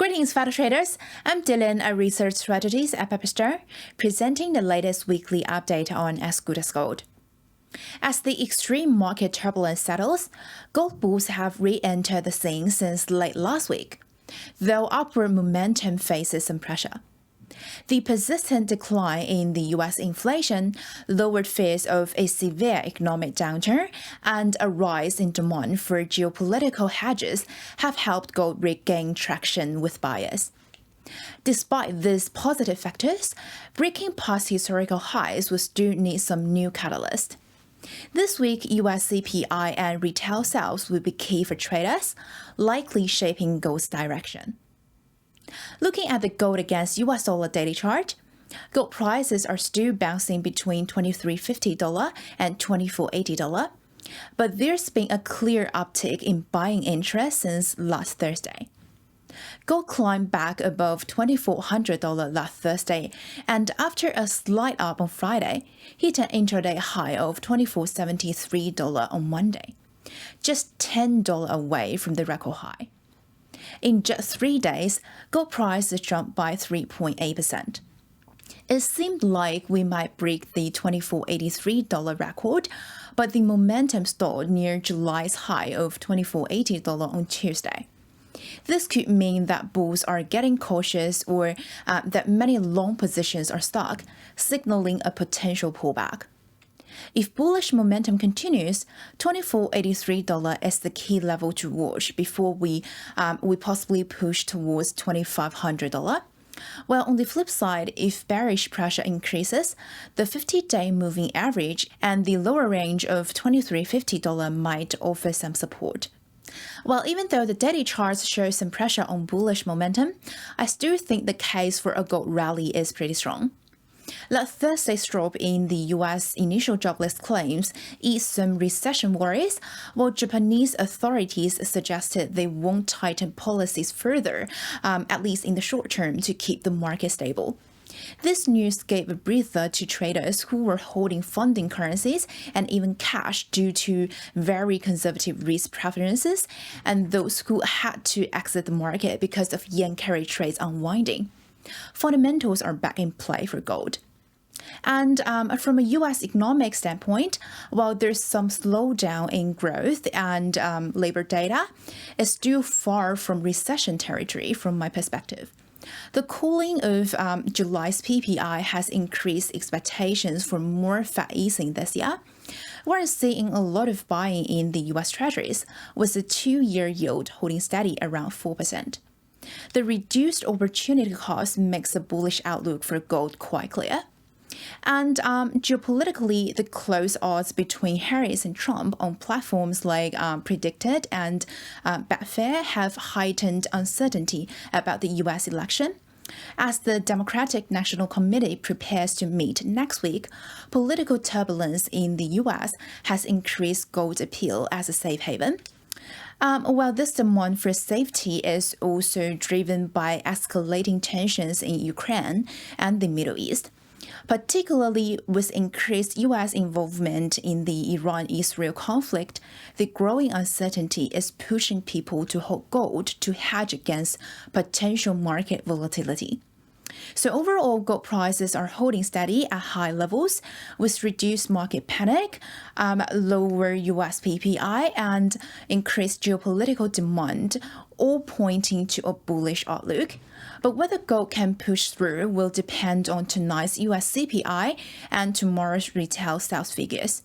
Greetings, fellow traders. I'm Dylan, a research strategist at Pepperstone, presenting the latest weekly update on As Good as Gold. As the extreme market turbulence settles, gold bulls have re-entered the scene since late last week, though upward momentum faces some pressure. The persistent decline in the U.S. inflation, lowered fears of a severe economic downturn, and a rise in demand for geopolitical hedges have helped gold regain traction with buyers. Despite these positive factors, breaking past historical highs will still need some new catalyst. This week, Us Cpi and retail sales will be key for traders, likely shaping gold's direction. Looking at the gold against US dollar daily chart, gold prices are still bouncing between $23.50 and $24.80, but there's been a clear uptick in buying interest since last Thursday. Gold climbed back above $2,400 last Thursday, and after a slight up on Friday, hit an intraday high of $24.73 on Monday, just $10 away from the record high. In just 3 days, gold prices jumped by 3.8%. It seemed like we might break the $24.83 record, but the momentum stalled near July's high of $24.80 on Tuesday. This could mean that bulls are getting cautious or that many long positions are stuck, signaling a potential pullback. If bullish momentum continues, $24.83 is the key level to watch before we possibly push towards $2,500. While on the flip side, if bearish pressure increases, the 50-day moving average and the lower range of $23.50 might offer some support. Well, even though the daily charts show some pressure on bullish momentum, I still think the case for a gold rally is pretty strong. Last Thursday's drop in the U.S. initial jobless claims eased some recession worries, while Japanese authorities suggested they won't tighten policies further, at least in the short term, to keep the market stable. This news gave a breather to traders who were holding funding currencies and even cash due to very conservative risk preferences, and those who had to exit the market because of yen carry trades unwinding. Fundamentals are back in play for gold. And from a U.S. economic standpoint, while there's some slowdown in growth and labor data, it's still far from recession territory from my perspective. The cooling of July's PPI has increased expectations for more Fed easing this year. We're seeing a lot of buying in the U.S. Treasuries, with the 2-year yield holding steady around 4%. The reduced opportunity cost makes a bullish outlook for gold quite clear. And geopolitically, the close odds between Harris and Trump on platforms like Predicted and Betfair have heightened uncertainty about the U.S. election. As the Democratic National Committee prepares to meet next week, political turbulence in the U.S. has increased gold's appeal as a safe haven. While this demand for safety is also driven by escalating tensions in Ukraine and the Middle East, particularly with increased U.S. involvement in the Iran-Israel conflict, the growing uncertainty is pushing people to hold gold to hedge against potential market volatility. So overall, gold prices are holding steady at high levels with reduced market panic, lower US PPI, and increased geopolitical demand, all pointing to a bullish outlook. But whether gold can push through will depend on tonight's US CPI and tomorrow's retail sales figures.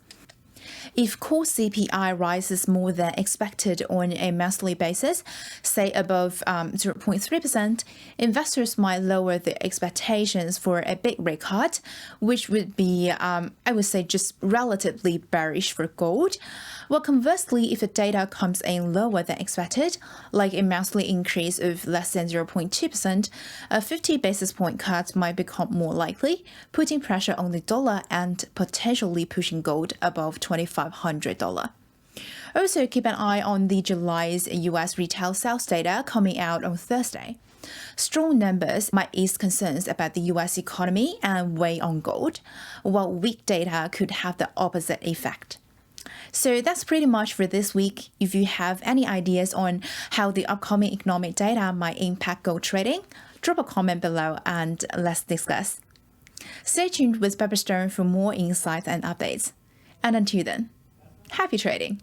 If core CPI rises more than expected on a monthly basis, say above 0.3%, investors might lower their expectations for a big rate cut, which would be, I would say, just relatively bearish for gold. While conversely, if the data comes in lower than expected, like a monthly increase of less than 0.2%, a 50 basis point cut might become more likely, putting pressure on the dollar and potentially pushing gold above $2,500. Also, keep an eye on the July's U.S. retail sales data coming out on Thursday. Strong numbers might ease concerns about the U.S. economy and weigh on gold, while weak data could have the opposite effect. So that's pretty much for this week. If you have any ideas on how the upcoming economic data might impact gold trading, drop a comment below and let's discuss. Stay tuned with Pepperstone for more insights and updates. And until then, happy trading!